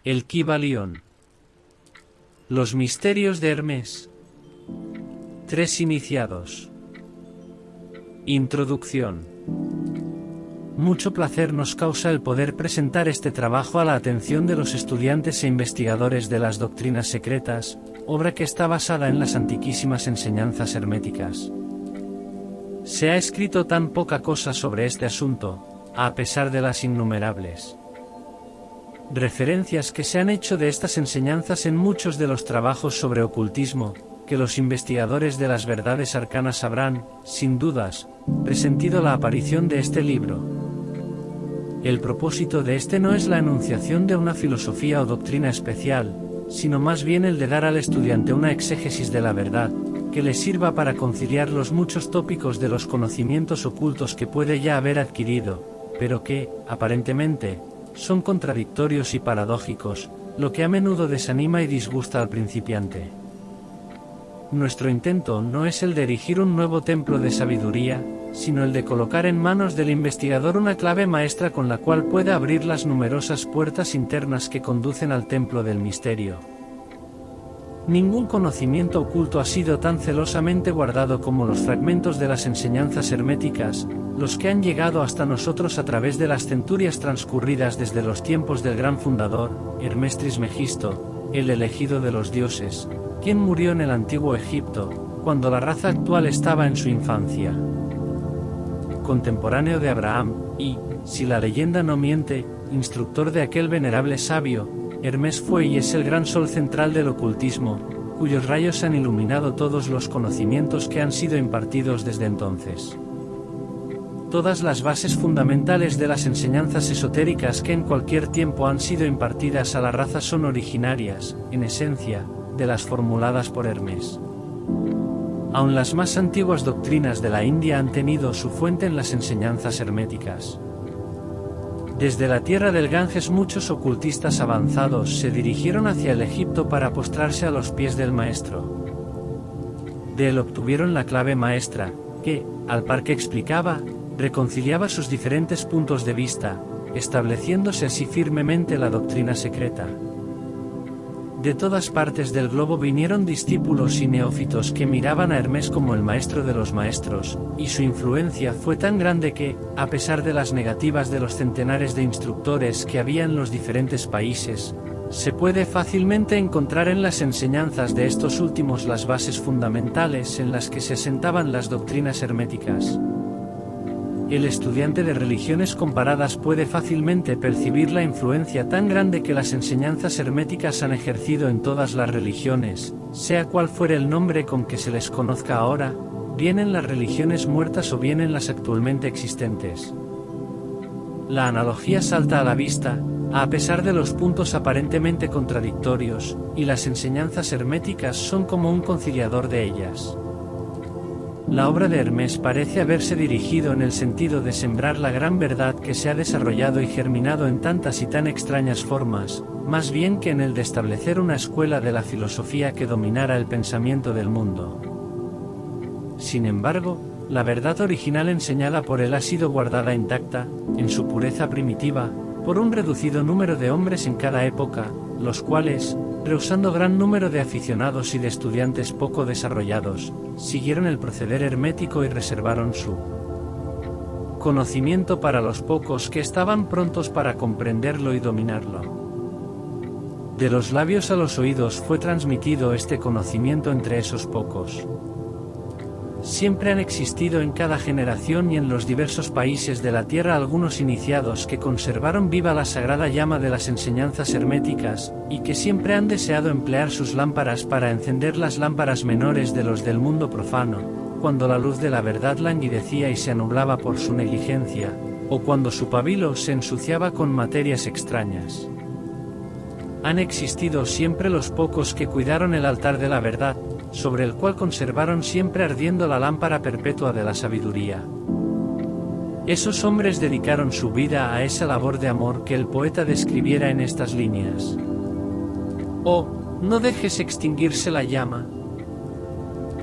El Kybalión. Los misterios de Hermes. 3 iniciados. Introducción. Mucho placer nos causa el poder presentar este trabajo a la atención de los estudiantes e investigadores de las doctrinas secretas, obra que está basada en las antiquísimas enseñanzas herméticas. Se ha escrito tan poca cosa sobre este asunto, a pesar de las innumerables referencias que se han hecho de estas enseñanzas en muchos de los trabajos sobre ocultismo, que los investigadores de las verdades arcanas habrán, sin dudas, presentido la aparición de este libro. El propósito de este no es la enunciación de una filosofía o doctrina especial, sino más bien el de dar al estudiante una exégesis de la verdad, que le sirva para conciliar los muchos tópicos de los conocimientos ocultos que puede ya haber adquirido, pero que, aparentemente, son contradictorios y paradójicos, lo que a menudo desanima y disgusta al principiante. Nuestro intento no es el de erigir un nuevo templo de sabiduría, sino el de colocar en manos del investigador una clave maestra con la cual pueda abrir las numerosas puertas internas que conducen al templo del misterio. Ningún conocimiento oculto ha sido tan celosamente guardado como los fragmentos de las enseñanzas herméticas, los que han llegado hasta nosotros a través de las centurias transcurridas desde los tiempos del gran fundador, Hermes Trismegisto, el elegido de los dioses, quien murió en el antiguo Egipto, cuando la raza actual estaba en su infancia. Contemporáneo de Abraham, y, si la leyenda no miente, instructor de aquel venerable sabio, Hermes fue y es el gran sol central del ocultismo, cuyos rayos han iluminado todos los conocimientos que han sido impartidos desde entonces. Todas las bases fundamentales de las enseñanzas esotéricas que en cualquier tiempo han sido impartidas a la raza son originarias, en esencia, de las formuladas por Hermes. Aun las más antiguas doctrinas de la India han tenido su fuente en las enseñanzas herméticas. Desde la tierra del Ganges muchos ocultistas avanzados se dirigieron hacia el Egipto para postrarse a los pies del maestro. De él obtuvieron la clave maestra, que, al par que explicaba, reconciliaba sus diferentes puntos de vista, estableciéndose así firmemente la doctrina secreta. De todas partes del globo vinieron discípulos y neófitos que miraban a Hermes como el maestro de los maestros, y su influencia fue tan grande que, a pesar de las negativas de los centenares de instructores que había en los diferentes países, se puede fácilmente encontrar en las enseñanzas de estos últimos las bases fundamentales en las que se asentaban las doctrinas herméticas. El estudiante de religiones comparadas puede fácilmente percibir la influencia tan grande que las enseñanzas herméticas han ejercido en todas las religiones, sea cual fuere el nombre con que se les conozca ahora, bien en las religiones muertas o bien en las actualmente existentes. La analogía salta a la vista, a pesar de los puntos aparentemente contradictorios, y las enseñanzas herméticas son como un conciliador de ellas. La obra de Hermes parece haberse dirigido en el sentido de sembrar la gran verdad que se ha desarrollado y germinado en tantas y tan extrañas formas, más bien que en el de establecer una escuela de la filosofía que dominara el pensamiento del mundo. Sin embargo, la verdad original enseñada por él ha sido guardada intacta, en su pureza primitiva, por un reducido número de hombres en cada época, los cuales, rehusando gran número de aficionados y de estudiantes poco desarrollados, siguieron el proceder hermético y reservaron su conocimiento para los pocos que estaban prontos para comprenderlo y dominarlo. De los labios a los oídos fue transmitido este conocimiento entre esos pocos. Siempre han existido en cada generación y en los diversos países de la tierra algunos iniciados que conservaron viva la sagrada llama de las enseñanzas herméticas, y que siempre han deseado emplear sus lámparas para encender las lámparas menores de los del mundo profano, cuando la luz de la verdad languidecía y se anublaba por su negligencia, o cuando su pabilo se ensuciaba con materias extrañas. Han existido siempre los pocos que cuidaron el altar de la verdad, sobre el cual conservaron siempre ardiendo la lámpara perpetua de la sabiduría. Esos hombres dedicaron su vida a esa labor de amor que el poeta describiera en estas líneas. Oh, no dejes extinguirse la llama,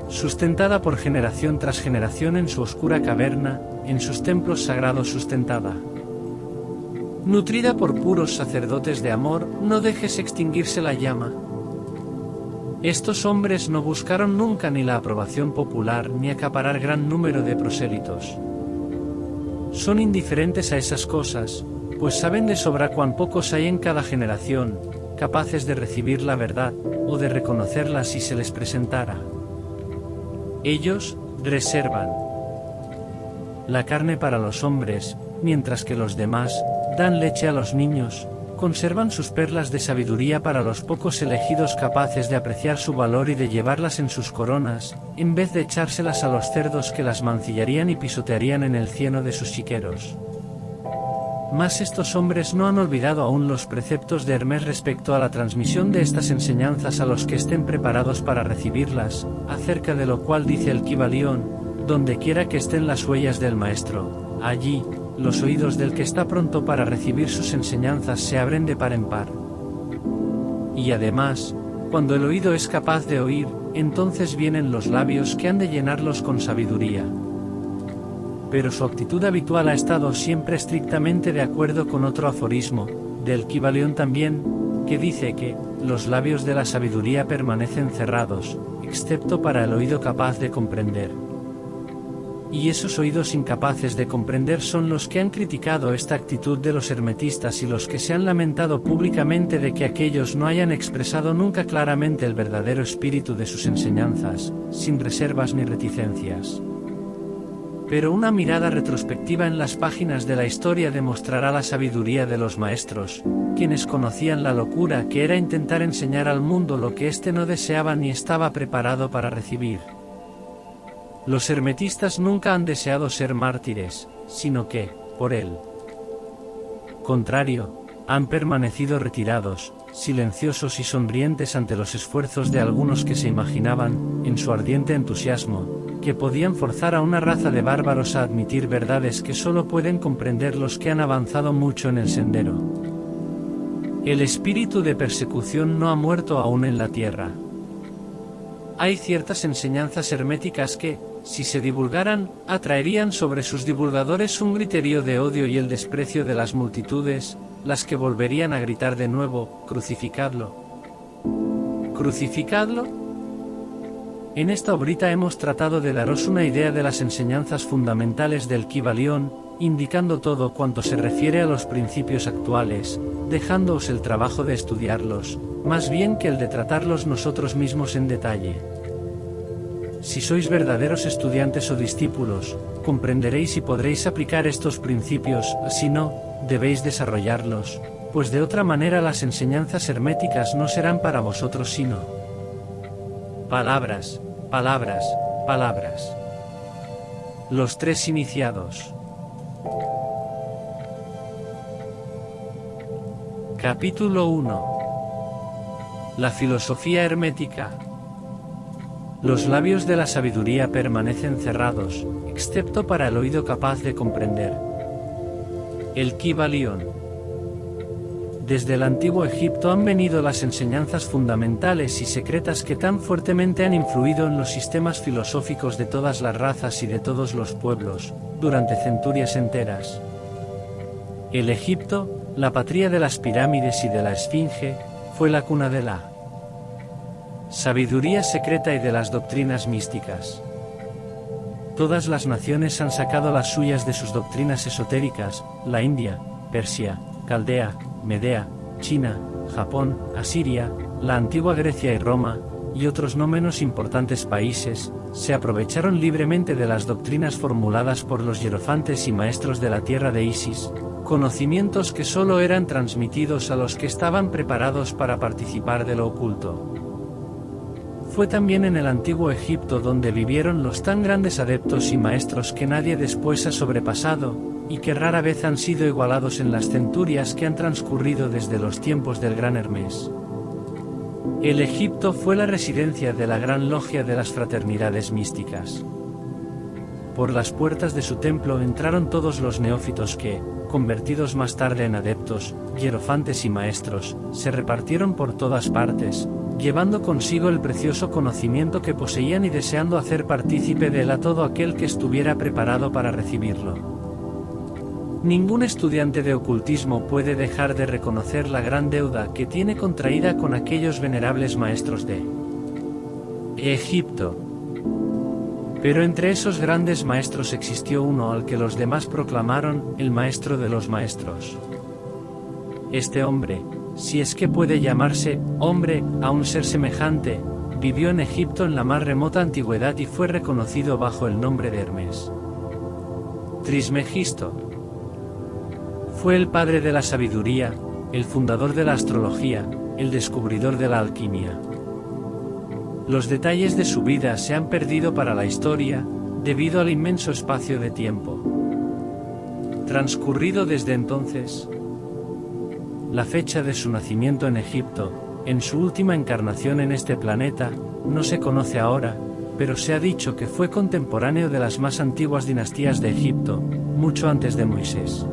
sustentada por generación tras generación en su oscura caverna, en sus templos sagrados sustentada. nutrida por puros sacerdotes de amor, no dejes extinguirse la llama. Estos hombres no buscaron nunca ni la aprobación popular ni acaparar gran número de prosélitos. Son indiferentes a esas cosas, pues saben de sobra cuán pocos hay en cada generación, capaces de recibir la verdad, o de reconocerla si se les presentara. Ellos reservan la carne para los hombres, mientras que los demás dan leche a los niños, conservan sus perlas de sabiduría para los pocos elegidos capaces de apreciar su valor y de llevarlas en sus coronas, en vez de echárselas a los cerdos que las mancillarían y pisotearían en el cieno de sus chiqueros. Mas estos hombres no han olvidado aún los preceptos de Hermes respecto a la transmisión de estas enseñanzas a los que estén preparados para recibirlas, acerca de lo cual dice el Kybalión: donde quiera que estén las huellas del maestro, allí, los oídos del que está pronto para recibir sus enseñanzas se abren de par en par. Y además, cuando el oído es capaz de oír, entonces vienen los labios que han de llenarlos con sabiduría. Pero su actitud habitual ha estado siempre estrictamente de acuerdo con otro aforismo, del Kybalión también, que dice que los labios de la sabiduría permanecen cerrados, excepto para el oído capaz de comprender. Y esos oídos incapaces de comprender son los que han criticado esta actitud de los hermetistas y los que se han lamentado públicamente de que aquellos no hayan expresado nunca claramente el verdadero espíritu de sus enseñanzas, sin reservas ni reticencias. Pero una mirada retrospectiva en las páginas de la historia demostrará la sabiduría de los maestros, quienes conocían la locura que era intentar enseñar al mundo lo que éste no deseaba ni estaba preparado para recibir. Los hermetistas nunca han deseado ser mártires, sino que, por el contrario, han permanecido retirados, silenciosos y sonrientes ante los esfuerzos de algunos que se imaginaban, en su ardiente entusiasmo, que podían forzar a una raza de bárbaros a admitir verdades que solo pueden comprender los que han avanzado mucho en el sendero. El espíritu de persecución no ha muerto aún en la tierra. Hay ciertas enseñanzas herméticas que, si se divulgaran, atraerían sobre sus divulgadores un griterío de odio y el desprecio de las multitudes, las que volverían a gritar de nuevo: «¡Crucificadlo! ¿Crucificadlo?». En esta obrita hemos tratado de daros una idea de las enseñanzas fundamentales del Kybalión, indicando todo cuanto se refiere a los principios actuales, dejándoos el trabajo de estudiarlos, más bien que el de tratarlos nosotros mismos en detalle. Si sois verdaderos estudiantes o discípulos, comprenderéis y podréis aplicar estos principios; si no, debéis desarrollarlos, pues de otra manera las enseñanzas herméticas no serán para vosotros sino palabras, palabras, palabras. Los tres iniciados. Capítulo 1. La filosofía hermética. Los labios de la sabiduría permanecen cerrados, excepto para el oído capaz de comprender. El Kybalión. Desde el antiguo Egipto han venido las enseñanzas fundamentales y secretas que tan fuertemente han influido en los sistemas filosóficos de todas las razas y de todos los pueblos, durante centurias enteras. El Egipto, la patria de las pirámides y de la Esfinge, fue la cuna de la sabiduría secreta y de las doctrinas místicas. Todas las naciones han sacado las suyas de sus doctrinas esotéricas: la India, Persia, Caldea, Medea, China, Japón, Asiria, la antigua Grecia y Roma, y otros no menos importantes países, se aprovecharon libremente de las doctrinas formuladas por los hierofantes y maestros de la tierra de Isis, conocimientos que solo eran transmitidos a los que estaban preparados para participar de lo oculto. Fue también en el antiguo Egipto donde vivieron los tan grandes adeptos y maestros que nadie después ha sobrepasado, y que rara vez han sido igualados en las centurias que han transcurrido desde los tiempos del gran Hermes. El Egipto fue la residencia de la gran logia de las fraternidades místicas. Por las puertas de su templo entraron todos los neófitos que, convertidos más tarde en adeptos, hierofantes y maestros, se repartieron por todas partes, llevando consigo el precioso conocimiento que poseían y deseando hacer partícipe de él a todo aquel que estuviera preparado para recibirlo. Ningún estudiante de ocultismo puede dejar de reconocer la gran deuda que tiene contraída con aquellos venerables maestros de Egipto. Pero entre esos grandes maestros existió uno al que los demás proclamaron el maestro de los maestros. Este hombre, si es que puede llamarse hombre a un ser semejante, vivió en Egipto en la más remota antigüedad y fue reconocido bajo el nombre de Hermes Trismegisto. Fue el padre de la sabiduría, el fundador de la astrología, el descubridor de la alquimia. Los detalles de su vida se han perdido para la historia, debido al inmenso espacio de tiempo transcurrido desde entonces. La fecha de su nacimiento en Egipto, en su última encarnación en este planeta, no se conoce ahora, pero se ha dicho que fue contemporáneo de las más antiguas dinastías de Egipto, mucho antes de Moisés.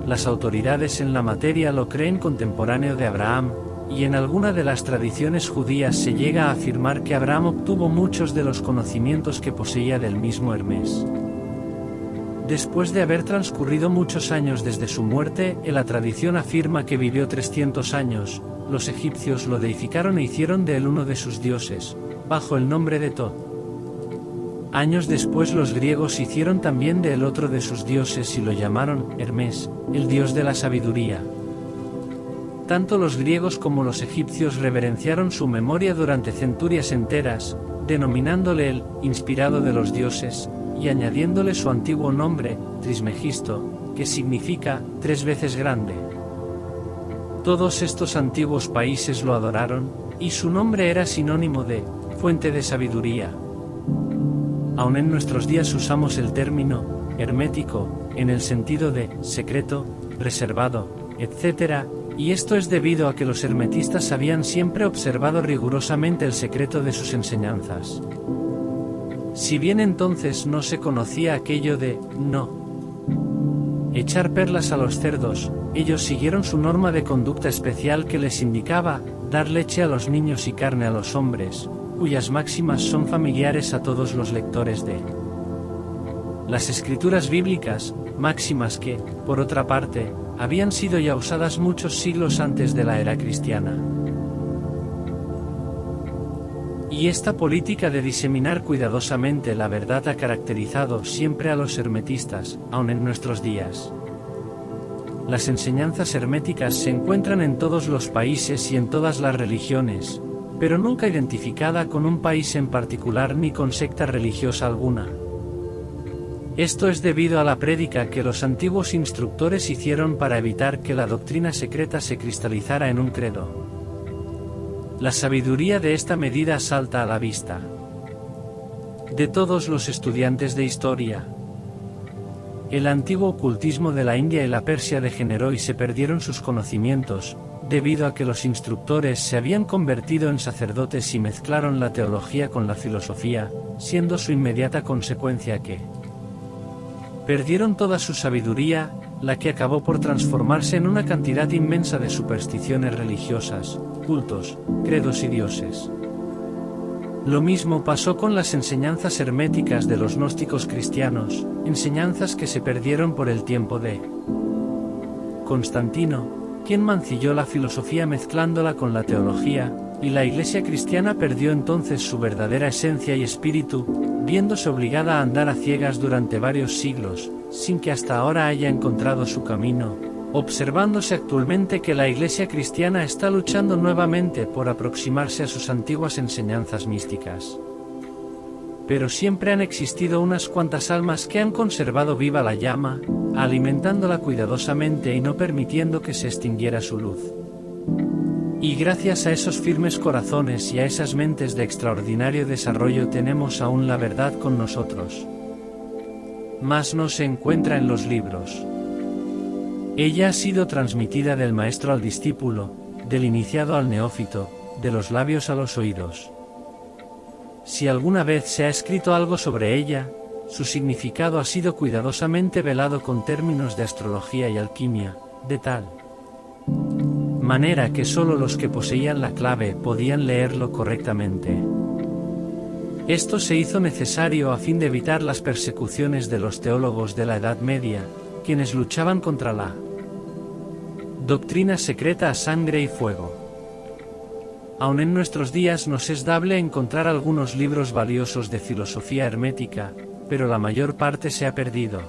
Las autoridades en la materia lo creen contemporáneo de Abraham, y en alguna de las tradiciones judías se llega a afirmar que Abraham obtuvo muchos de los conocimientos que poseía del mismo Hermes. Después de haber transcurrido muchos años desde su muerte, la tradición afirma que vivió 300 años, los egipcios lo deificaron e hicieron de él uno de sus dioses, bajo el nombre de Tot. Años después los griegos hicieron también de él otro de sus dioses y lo llamaron Hermes, el dios de la sabiduría. Tanto los griegos como los egipcios reverenciaron su memoria durante centurias enteras, denominándole el inspirado de los dioses, y añadiéndole su antiguo nombre, Trismegisto, que significa 3 veces grande. Todos estos antiguos países lo adoraron, y su nombre era sinónimo de fuente de sabiduría. Aún en nuestros días usamos el término hermético, en el sentido de secreto, reservado, etc., y esto es debido a que los hermetistas habían siempre observado rigurosamente el secreto de sus enseñanzas. Si bien entonces no se conocía aquello de no echar perlas a los cerdos, ellos siguieron su norma de conducta especial que les indicaba dar leche a los niños y carne a los hombres, cuyas máximas son familiares a todos los lectores de las escrituras bíblicas, máximas que, por otra parte, habían sido ya usadas muchos siglos antes de la era cristiana. Y esta política de diseminar cuidadosamente la verdad ha caracterizado siempre a los hermetistas, aun en nuestros días. Las enseñanzas herméticas se encuentran en todos los países y en todas las religiones, pero nunca identificada con un país en particular ni con secta religiosa alguna. Esto es debido a la prédica que los antiguos instructores hicieron para evitar que la doctrina secreta se cristalizara en un credo. La sabiduría de esta medida salta a la vista de todos los estudiantes de historia. El antiguo ocultismo de la India y la Persia degeneró y se perdieron sus conocimientos, debido a que los instructores se habían convertido en sacerdotes y mezclaron la teología con la filosofía, siendo su inmediata consecuencia que perdieron toda su sabiduría, la que acabó por transformarse en una cantidad inmensa de supersticiones religiosas, cultos, credos y dioses. Lo mismo pasó con las enseñanzas herméticas de los gnósticos cristianos, enseñanzas que se perdieron por el tiempo de Constantino, quien mancilló la filosofía mezclándola con la teología, y la Iglesia cristiana perdió entonces su verdadera esencia y espíritu, viéndose obligada a andar a ciegas durante varios siglos, sin que hasta ahora haya encontrado su camino, observándose actualmente que la Iglesia cristiana está luchando nuevamente por aproximarse a sus antiguas enseñanzas místicas. Pero siempre han existido unas cuantas almas que han conservado viva la llama, alimentándola cuidadosamente y no permitiendo que se extinguiera su luz. Y gracias a esos firmes corazones y a esas mentes de extraordinario desarrollo tenemos aún la verdad con nosotros. Mas no se encuentra en los libros. Ella ha sido transmitida del maestro al discípulo, del iniciado al neófito, de los labios a los oídos. Si alguna vez se ha escrito algo sobre ella, su significado ha sido cuidadosamente velado con términos de astrología y alquimia, de tal manera que solo los que poseían la clave podían leerlo correctamente. Esto se hizo necesario a fin de evitar las persecuciones de los teólogos de la Edad Media, quienes luchaban contra la doctrina secreta a sangre y fuego. Aún en nuestros días nos es dable encontrar algunos libros valiosos de filosofía hermética, pero la mayor parte se ha perdido.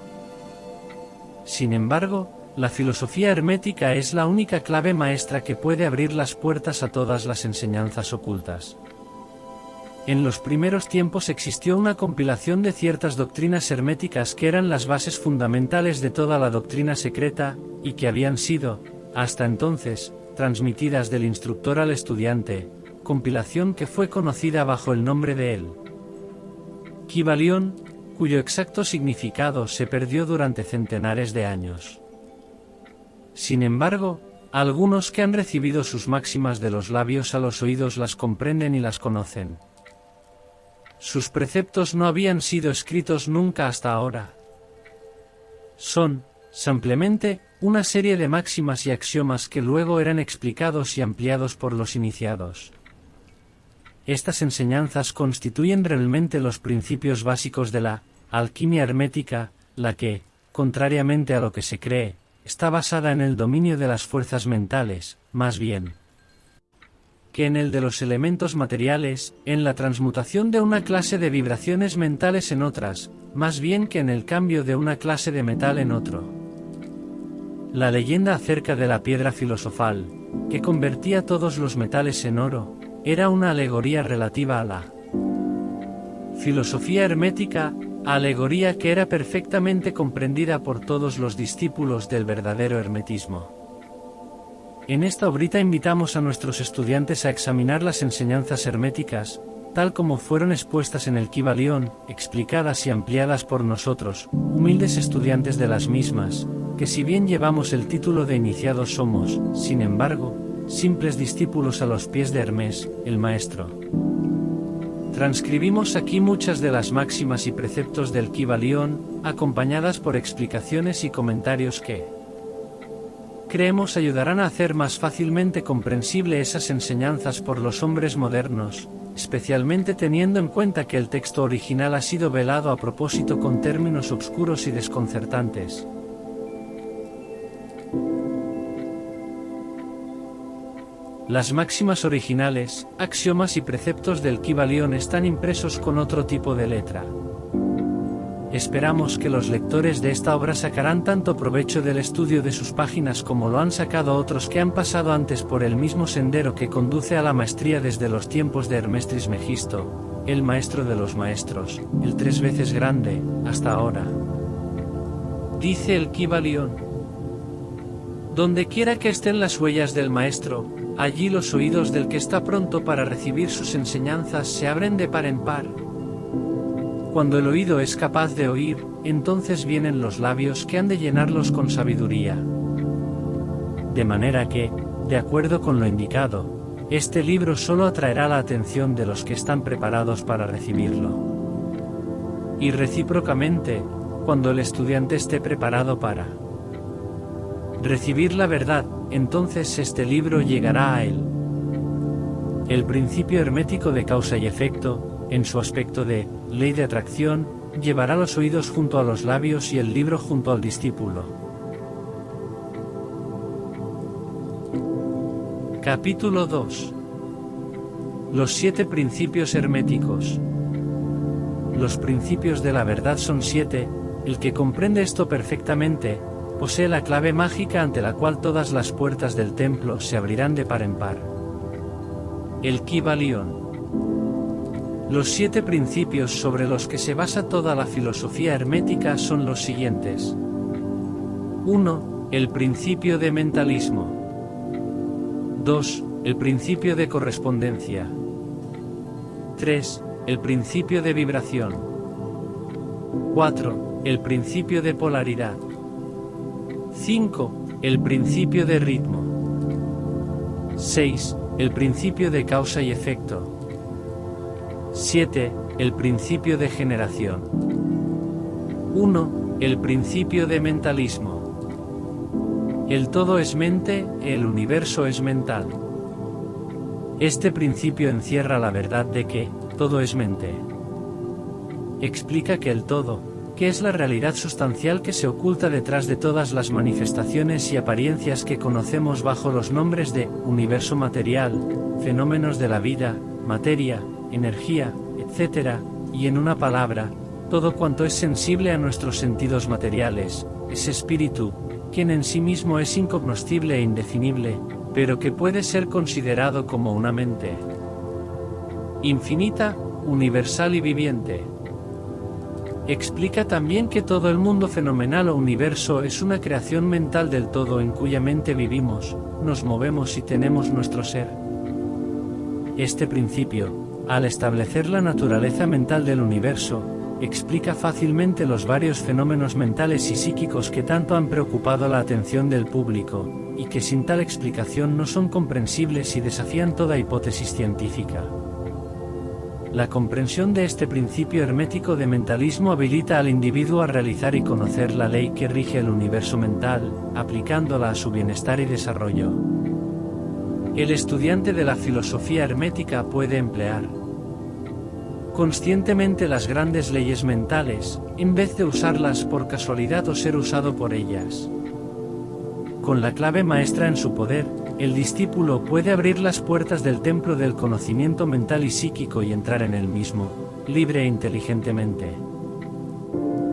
Sin embargo, la filosofía hermética es la única clave maestra que puede abrir las puertas a todas las enseñanzas ocultas. En los primeros tiempos existió una compilación de ciertas doctrinas herméticas que eran las bases fundamentales de toda la doctrina secreta, y que habían sido, hasta entonces, transmitidas del instructor al estudiante, compilación que fue conocida bajo el nombre de el Kybalión, cuyo exacto significado se perdió durante centenares de años. Sin embargo, algunos que han recibido sus máximas de los labios a los oídos las comprenden y las conocen. Sus preceptos no habían sido escritos nunca hasta ahora. Son, simplemente, una serie de máximas y axiomas que luego eran explicados y ampliados por los iniciados. Estas enseñanzas constituyen realmente los principios básicos de la alquimia hermética, la que, contrariamente a lo que se cree, está basada en el dominio de las fuerzas mentales, más bien que en el de los elementos materiales, en la transmutación de una clase de vibraciones mentales en otras, más bien que en el cambio de una clase de metal en otro. La leyenda acerca de la piedra filosofal, que convertía todos los metales en oro, era una alegoría relativa a la filosofía hermética, alegoría que era perfectamente comprendida por todos los discípulos del verdadero hermetismo. En esta obrita invitamos a nuestros estudiantes a examinar las enseñanzas herméticas, tal como fueron expuestas en el Kybalión, explicadas y ampliadas por nosotros, humildes estudiantes de las mismas, que si bien llevamos el título de iniciados somos, sin embargo, simples discípulos a los pies de Hermes, el Maestro. Transcribimos aquí muchas de las máximas y preceptos del Kybalión, acompañadas por explicaciones y comentarios que creemos ayudarán a hacer más fácilmente comprensible esas enseñanzas por los hombres modernos, especialmente teniendo en cuenta que el texto original ha sido velado a propósito con términos obscuros y desconcertantes. Las máximas originales, axiomas y preceptos del Kybalión están impresos con otro tipo de letra. Esperamos que los lectores de esta obra sacarán tanto provecho del estudio de sus páginas como lo han sacado otros que han pasado antes por el mismo sendero que conduce a la maestría desde los tiempos de Hermes Trismegisto, el maestro de los maestros, el 3 veces grande, hasta ahora. Dice el Kybalión: donde quiera que estén las huellas del maestro, allí los oídos del que está pronto para recibir sus enseñanzas se abren de par en par. Cuando el oído es capaz de oír, entonces vienen los labios que han de llenarlos con sabiduría. De manera que, de acuerdo con lo indicado, este libro solo atraerá la atención de los que están preparados para recibirlo. Y recíprocamente, cuando el estudiante esté preparado para recibir la verdad, entonces este libro llegará a él. El principio hermético de causa y efecto, en su aspecto de ley de atracción, llevará los oídos junto a los labios y el libro junto al discípulo. Capítulo 2. Los 7 principios herméticos. Los principios de la verdad son 7, el que comprende esto perfectamente, posee la clave mágica ante la cual todas las puertas del templo se abrirán de par en par. El Kybalión. Los 7 principios sobre los que se basa toda la filosofía hermética son los siguientes. 1. El principio de mentalismo. 2. El principio de correspondencia. 3. El principio de vibración. 4. El principio de polaridad. 5. El principio de ritmo. 6. El principio de causa y efecto. 7. El principio de generación. 1. El principio de mentalismo. El todo es mente, el universo es mental. Este principio encierra la verdad de que todo es mente. Explica que el todo, ¿Qué es la realidad sustancial que se oculta detrás de todas las manifestaciones y apariencias que conocemos bajo los nombres de universo material, fenómenos de la vida, materia, energía, etc., y en una palabra, todo cuanto es sensible a nuestros sentidos materiales, es espíritu, quien en sí mismo es incognoscible e indefinible, pero que puede ser considerado como una mente infinita, universal y viviente? Explica también que todo el mundo fenomenal o universo es una creación mental del todo en cuya mente vivimos, nos movemos y tenemos nuestro ser. Este principio, al establecer la naturaleza mental del universo, explica fácilmente los varios fenómenos mentales y psíquicos que tanto han preocupado la atención del público, y que sin tal explicación no son comprensibles y desafían toda hipótesis científica. La comprensión de este principio hermético de mentalismo habilita al individuo a realizar y conocer la ley que rige el universo mental, aplicándola a su bienestar y desarrollo. El estudiante de la filosofía hermética puede emplear conscientemente las grandes leyes mentales, en vez de usarlas por casualidad o ser usado por ellas. Con la clave maestra en su poder, el discípulo puede abrir las puertas del templo del conocimiento mental y psíquico y entrar en el mismo, libre e inteligentemente.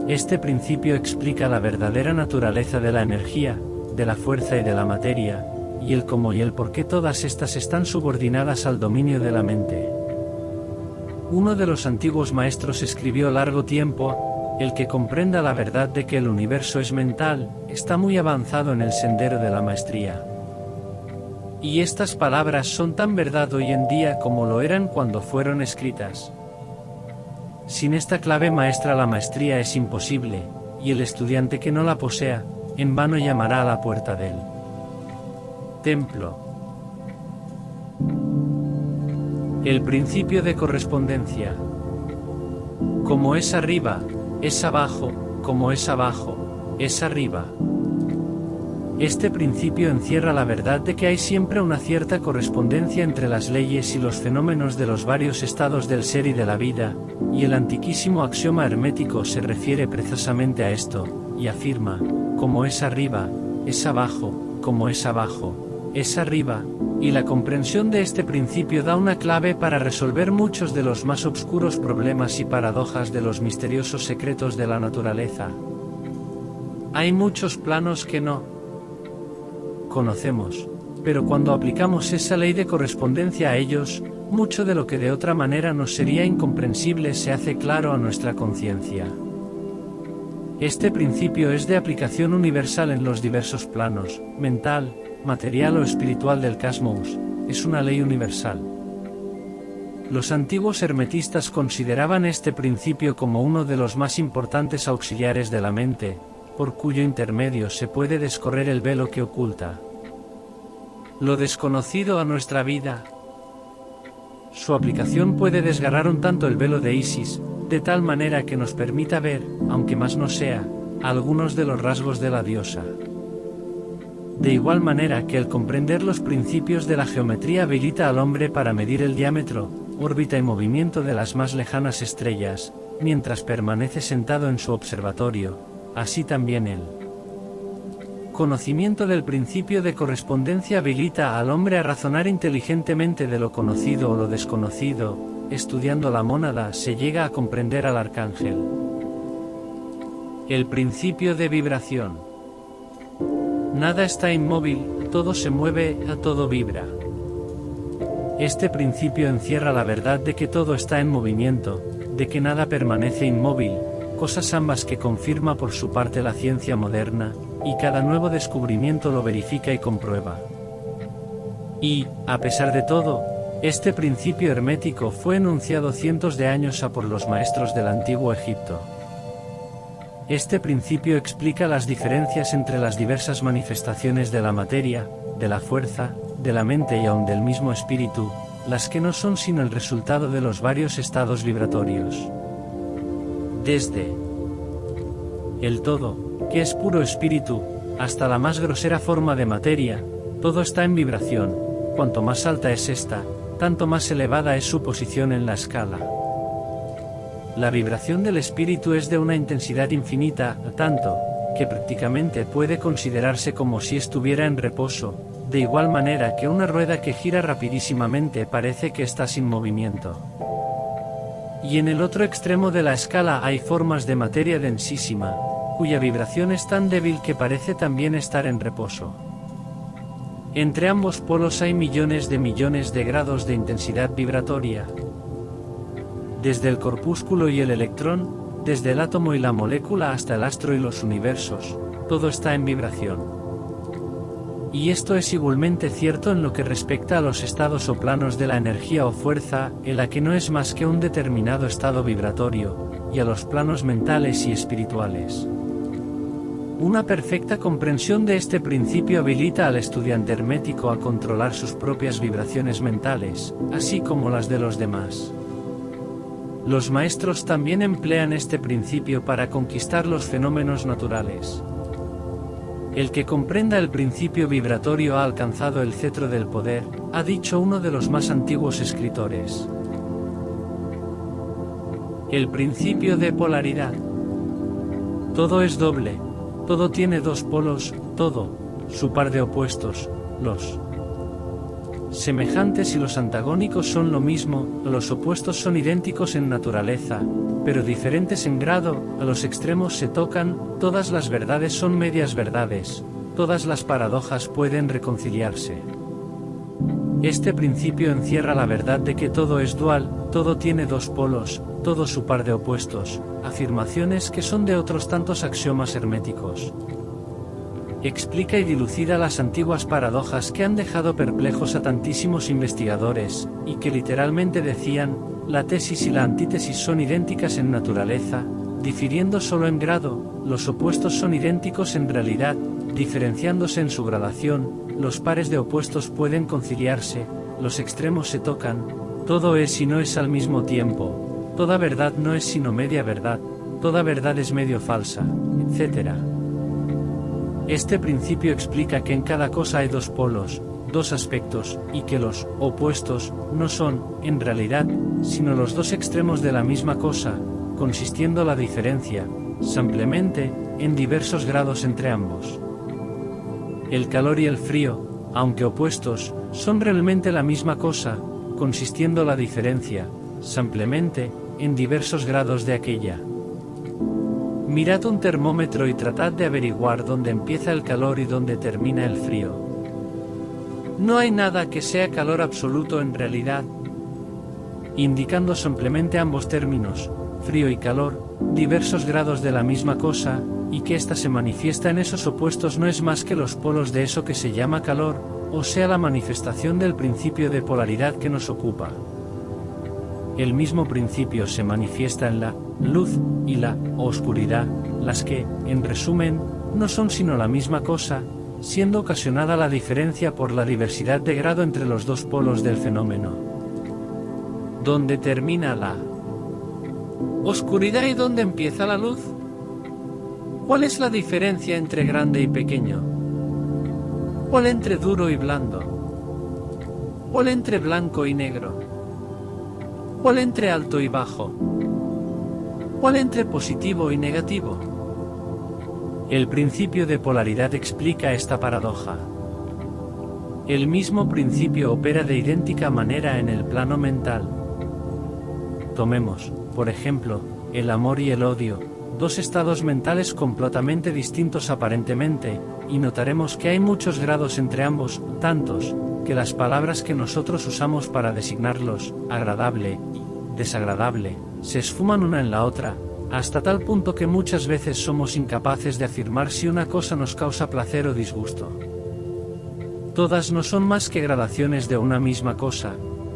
Este principio explica la verdadera naturaleza de la energía, de la fuerza y de la materia, y el cómo y el por qué todas estas están subordinadas al dominio de la mente. Uno de los antiguos maestros escribió largo tiempo: el que comprenda la verdad de que el universo es mental, está muy avanzado en el sendero de la maestría. Y estas palabras son tan verdad hoy en día como lo eran cuando fueron escritas. Sin esta clave maestra la maestría es imposible, y el estudiante que no la posea, en vano llamará a la puerta del templo. El principio de correspondencia. Como es arriba, es abajo, como es abajo, es arriba. Este principio encierra la verdad de que hay siempre una cierta correspondencia entre las leyes y los fenómenos de los varios estados del ser y de la vida, y el antiquísimo axioma hermético se refiere precisamente a esto, y afirma: como es arriba, es abajo, como es abajo, es arriba, y la comprensión de este principio da una clave para resolver muchos de los más oscuros problemas y paradojas de los misteriosos secretos de la naturaleza. Hay muchos planos que no conocemos, pero cuando aplicamos esa ley de correspondencia a ellos, mucho de lo que de otra manera nos sería incomprensible se hace claro a nuestra conciencia. Este principio es de aplicación universal en los diversos planos, mental, material o espiritual del cosmos, es una ley universal. Los antiguos hermetistas consideraban este principio como uno de los más importantes auxiliares de la mente, por cuyo intermedio se puede descorrer el velo que oculta lo desconocido a nuestra vida. Su aplicación puede desgarrar un tanto el velo de Isis, de tal manera que nos permita ver, aunque más no sea, algunos de los rasgos de la diosa. De igual manera que el comprender los principios de la geometría habilita al hombre para medir el diámetro, órbita y movimiento de las más lejanas estrellas, mientras permanece sentado en su observatorio, así también el conocimiento del principio de correspondencia habilita al hombre a razonar inteligentemente de lo conocido o lo desconocido. Estudiando la mónada se llega a comprender al arcángel. El principio de vibración. Nada está inmóvil, todo se mueve, a todo vibra. Este principio encierra la verdad de que todo está en movimiento, de que nada permanece inmóvil, cosas ambas que confirma por su parte la ciencia moderna, y cada nuevo descubrimiento lo verifica y comprueba. Y, a pesar de todo, este principio hermético fue enunciado cientos de años a por los maestros del antiguo Egipto. Este principio explica las diferencias entre las diversas manifestaciones de la materia, de la fuerza, de la mente y aun del mismo espíritu, las que no son sino el resultado de los varios estados vibratorios. Desde el todo, que es puro espíritu, hasta la más grosera forma de materia, todo está en vibración. Cuanto más alta es esta, tanto más elevada es su posición en la escala. La vibración del espíritu es de una intensidad infinita, tanto, que prácticamente puede considerarse como si estuviera en reposo, de igual manera que una rueda que gira rapidísimamente parece que está sin movimiento. Y en el otro extremo de la escala hay formas de materia densísima, cuya vibración es tan débil que parece también estar en reposo. Entre ambos polos hay millones de grados de intensidad vibratoria. Desde el corpúsculo y el electrón, desde el átomo y la molécula hasta el astro y los universos, todo está en vibración. Y esto es igualmente cierto en lo que respecta a los estados o planos de la energía o fuerza, en la que no es más que un determinado estado vibratorio, y a los planos mentales y espirituales. Una perfecta comprensión de este principio habilita al estudiante hermético a controlar sus propias vibraciones mentales, así como las de los demás. Los maestros también emplean este principio para conquistar los fenómenos naturales. El que comprenda el principio vibratorio ha alcanzado el cetro del poder, ha dicho uno de los más antiguos escritores. El principio de polaridad. Todo es doble, todo tiene dos polos, todo, su par de opuestos, los semejantes y los antagónicos son lo mismo, los opuestos son idénticos en naturaleza, pero diferentes en grado, a los extremos se tocan, todas las verdades son medias verdades, todas las paradojas pueden reconciliarse. Este principio encierra la verdad de que todo es dual, todo tiene dos polos, todo su par de opuestos, afirmaciones que son de otros tantos axiomas herméticos. Explica y dilucida las antiguas paradojas que han dejado perplejos a tantísimos investigadores, y que literalmente decían, la tesis y la antítesis son idénticas en naturaleza, difiriendo solo en grado, los opuestos son idénticos en realidad, diferenciándose en su gradación, los pares de opuestos pueden conciliarse, los extremos se tocan, todo es y no es al mismo tiempo, toda verdad no es sino media verdad, toda verdad es medio falsa, etc. Este principio explica que en cada cosa hay dos polos, dos aspectos, y que los opuestos no son, en realidad, sino los dos extremos de la misma cosa, consistiendo la diferencia, simplemente, en diversos grados entre ambos. El calor y el frío, aunque opuestos, son realmente la misma cosa, consistiendo la diferencia, simplemente, en diversos grados de aquella. Mirad un termómetro y tratad de averiguar dónde empieza el calor y dónde termina el frío. No hay nada que sea calor absoluto en realidad. Indicando simplemente ambos términos, frío y calor, diversos grados de la misma cosa, y que ésta se manifiesta en esos opuestos no es más que los polos de eso que se llama calor, o sea la manifestación del principio de polaridad que nos ocupa. El mismo principio se manifiesta en la luz y la oscuridad, las que, en resumen, no son sino la misma cosa, siendo ocasionada la diferencia por la diversidad de grado entre los dos polos del fenómeno. ¿Dónde termina la oscuridad y dónde empieza la luz? ¿Cuál es la diferencia entre grande y pequeño? ¿Cuál entre duro y blando? ¿Cuál entre blanco y negro? ¿Cuál entre alto y bajo? ¿Cuál entre positivo y negativo? El principio de polaridad explica esta paradoja. El mismo principio opera de idéntica manera en el plano mental. Tomemos, por ejemplo, el amor y el odio, dos estados mentales completamente distintos aparentemente, y notaremos que hay muchos grados entre ambos, tantos, que las palabras que nosotros usamos para designarlos, agradable y desagradable, se esfuman una en la otra, hasta tal punto que muchas veces somos incapaces de afirmar si una cosa nos causa placer o disgusto. Todas no son más que gradaciones de una misma cosa,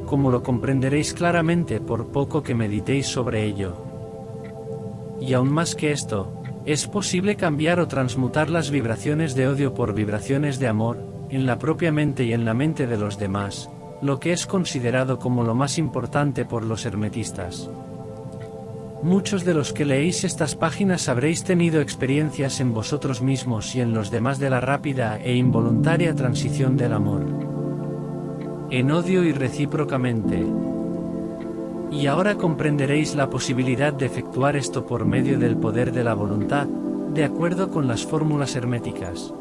como lo comprenderéis claramente por poco que meditéis sobre ello. Y aún más que esto, es posible cambiar o transmutar las vibraciones de odio por vibraciones de amor, en la propia mente y en la mente de los demás, lo que es considerado como lo más importante por los hermetistas. Muchos de los que leéis estas páginas habréis tenido experiencias en vosotros mismos y en los demás de la rápida e involuntaria transición del amor en odio y recíprocamente. Y ahora comprenderéis la posibilidad de efectuar esto por medio del poder de la voluntad, de acuerdo con las fórmulas herméticas.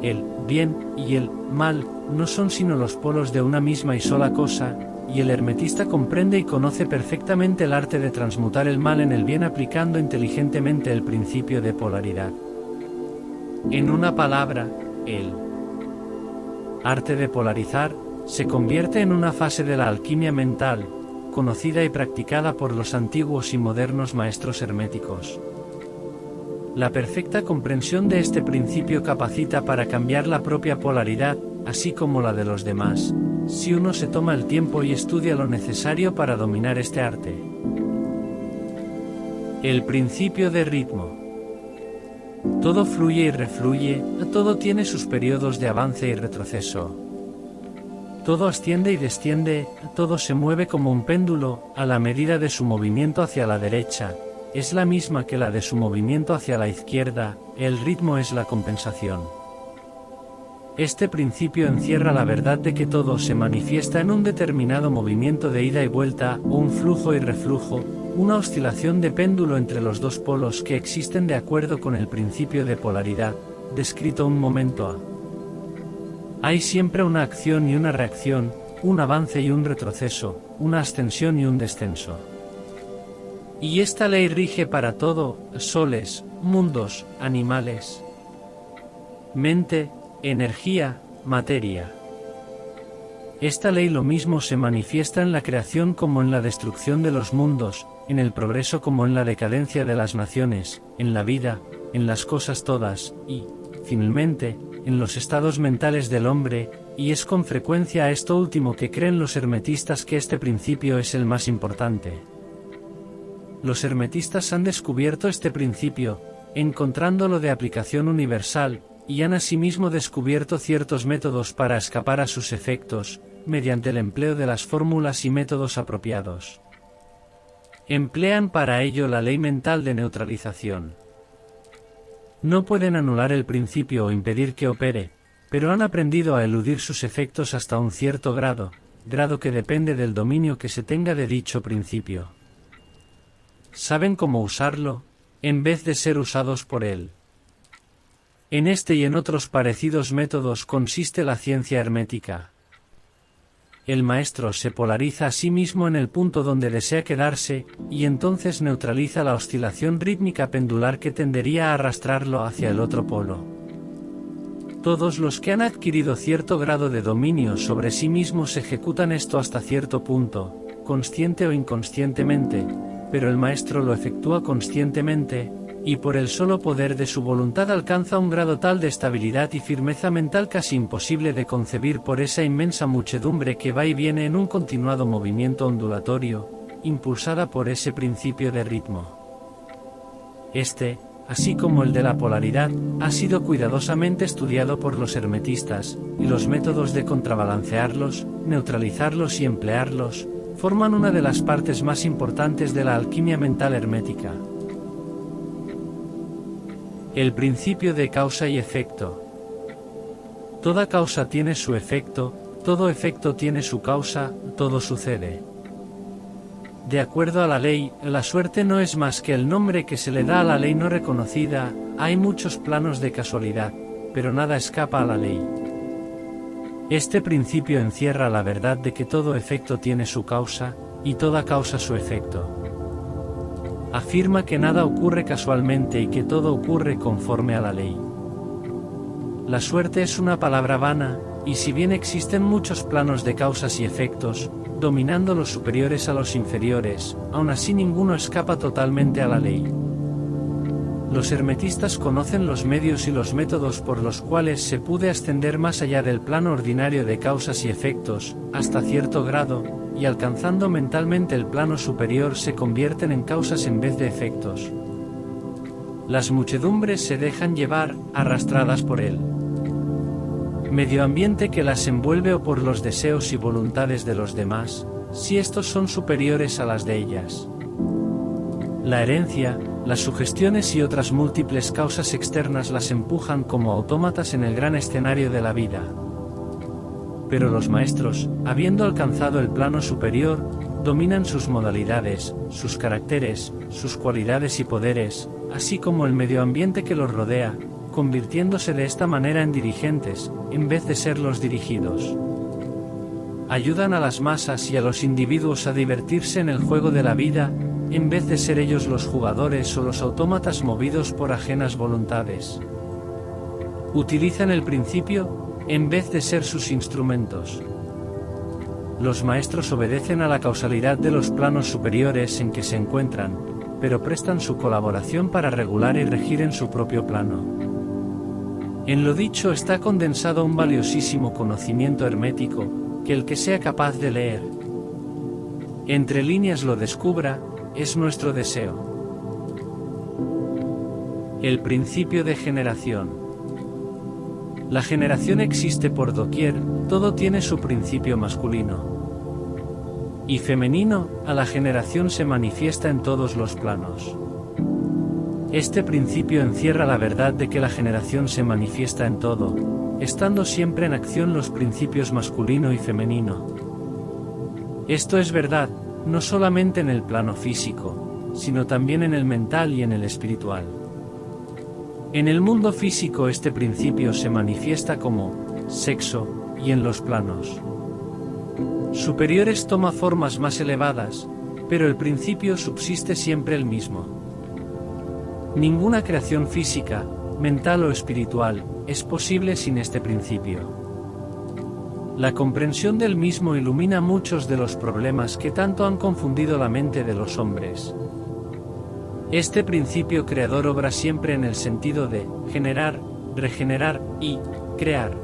El bien y el mal no son sino los polos de una misma y sola cosa, y el hermetista comprende y conoce perfectamente el arte de transmutar el mal en el bien aplicando inteligentemente el principio de polaridad. En una palabra, el arte de polarizar se convierte en una fase de la alquimia mental, conocida y practicada por los antiguos y modernos maestros herméticos. La perfecta comprensión de este principio capacita para cambiar la propia polaridad, así como la de los demás, si uno se toma el tiempo y estudia lo necesario para dominar este arte. El principio de ritmo. Todo fluye y refluye, todo tiene sus periodos de avance y retroceso. Todo asciende y desciende, todo se mueve como un péndulo, a la medida de su movimiento hacia la derecha, es la misma que la de su movimiento hacia la izquierda, el ritmo es la compensación. Este principio encierra la verdad de que todo se manifiesta en un determinado movimiento de ida y vuelta, o un flujo y reflujo, una oscilación de péndulo entre los dos polos que existen de acuerdo con el principio de polaridad, descrito un momento a. Hay siempre una acción y una reacción, un avance y un retroceso, una ascensión y un descenso. Y esta ley rige para todo, soles, mundos, animales, mente, energía, materia. Esta ley lo mismo se manifiesta en la creación como en la destrucción de los mundos, en el progreso como en la decadencia de las naciones, en la vida, en las cosas todas, y, finalmente, en los estados mentales del hombre, y es con frecuencia a esto último que creen los hermetistas que este principio es el más importante. Los hermetistas han descubierto este principio, encontrándolo de aplicación universal, y han asimismo descubierto ciertos métodos para escapar a sus efectos, mediante el empleo de las fórmulas y métodos apropiados. Emplean para ello la ley mental de neutralización. No pueden anular el principio o impedir que opere, pero han aprendido a eludir sus efectos hasta un cierto grado que depende del dominio que se tenga de dicho principio. Saben cómo usarlo, en vez de ser usados por él. En este y en otros parecidos métodos consiste la ciencia hermética. El maestro se polariza a sí mismo en el punto donde desea quedarse, y entonces neutraliza la oscilación rítmica pendular que tendería a arrastrarlo hacia el otro polo. Todos los que han adquirido cierto grado de dominio sobre sí mismos ejecutan esto hasta cierto punto, consciente o inconscientemente, pero el maestro lo efectúa conscientemente, y por el solo poder de su voluntad alcanza un grado tal de estabilidad y firmeza mental casi imposible de concebir por esa inmensa muchedumbre que va y viene en un continuado movimiento ondulatorio, impulsada por ese principio de ritmo. Este, así como el de la polaridad, ha sido cuidadosamente estudiado por los hermetistas, y los métodos de contrabalancearlos, neutralizarlos y emplearlos, forman una de las partes más importantes de la alquimia mental hermética. El principio de causa y efecto. Toda causa tiene su efecto, todo efecto tiene su causa, todo sucede. De acuerdo a la ley, la suerte no es más que el nombre que se le da a la ley no reconocida, hay muchos planos de casualidad, pero nada escapa a la ley. Este principio encierra la verdad de que todo efecto tiene su causa, y toda causa su efecto. Afirma que nada ocurre casualmente y que todo ocurre conforme a la ley. La suerte es una palabra vana, y si bien existen muchos planos de causas y efectos, dominando los superiores a los inferiores, aún así ninguno escapa totalmente a la ley. Los hermetistas conocen los medios y los métodos por los cuales se puede ascender más allá del plano ordinario de causas y efectos, hasta cierto grado, y alcanzando mentalmente el plano superior se convierten en causas en vez de efectos. Las muchedumbres se dejan llevar, arrastradas por el medio ambiente que las envuelve o por los deseos y voluntades de los demás, si estos son superiores a las de ellas. La herencia, las sugestiones y otras múltiples causas externas las empujan como autómatas en el gran escenario de la vida. Pero los maestros, habiendo alcanzado el plano superior, dominan sus modalidades, sus caracteres, sus cualidades y poderes, así como el medio ambiente que los rodea, convirtiéndose de esta manera en dirigentes, en vez de ser los dirigidos. Ayudan a las masas y a los individuos a divertirse en el juego de la vida, en vez de ser ellos los jugadores o los autómatas movidos por ajenas voluntades. Utilizan el principio, en vez de ser sus instrumentos. Los maestros obedecen a la causalidad de los planos superiores en que se encuentran, pero prestan su colaboración para regular y regir en su propio plano. En lo dicho está condensado un valiosísimo conocimiento hermético, que el que sea capaz de leer entre líneas lo descubra, es nuestro deseo. El principio de generación. La generación existe por doquier, todo tiene su principio masculino y femenino, a la generación se manifiesta en todos los planos. Este principio encierra la verdad de que la generación se manifiesta en todo, estando siempre en acción los principios masculino y femenino. Esto es verdad, no solamente en el plano físico, sino también en el mental y en el espiritual. En el mundo físico este principio se manifiesta como sexo, y en los planos superiores toma formas más elevadas, pero el principio subsiste siempre el mismo. Ninguna creación física, mental o espiritual, es posible sin este principio. La comprensión del mismo ilumina muchos de los problemas que tanto han confundido la mente de los hombres. Este principio creador obra siempre en el sentido de generar, regenerar y crear.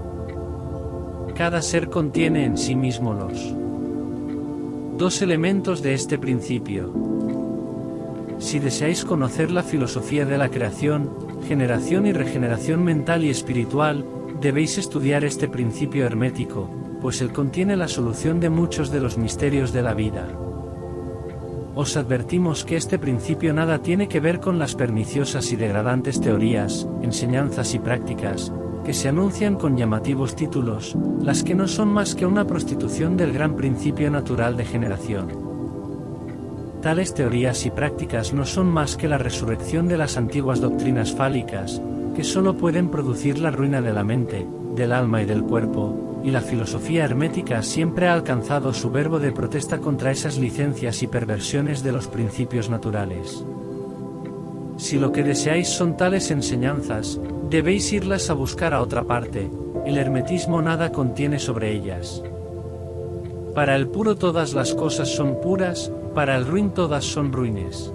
Cada ser contiene en sí mismo los dos elementos de este principio. Si deseáis conocer la filosofía de la creación, generación y regeneración mental y espiritual, debéis estudiar este principio hermético, pues él contiene la solución de muchos de los misterios de la vida. Os advertimos que este principio nada tiene que ver con las perniciosas y degradantes teorías, enseñanzas y prácticas, que se anuncian con llamativos títulos, las que no son más que una prostitución del gran principio natural de generación. Tales teorías y prácticas no son más que la resurrección de las antiguas doctrinas fálicas, que solo pueden producir la ruina de la mente, del alma y del cuerpo, y la filosofía hermética siempre ha alcanzado su verbo de protesta contra esas licencias y perversiones de los principios naturales. Si lo que deseáis son tales enseñanzas, debéis irlas a buscar a otra parte, el hermetismo nada contiene sobre ellas. Para el puro todas las cosas son puras, para el ruin todas son ruines.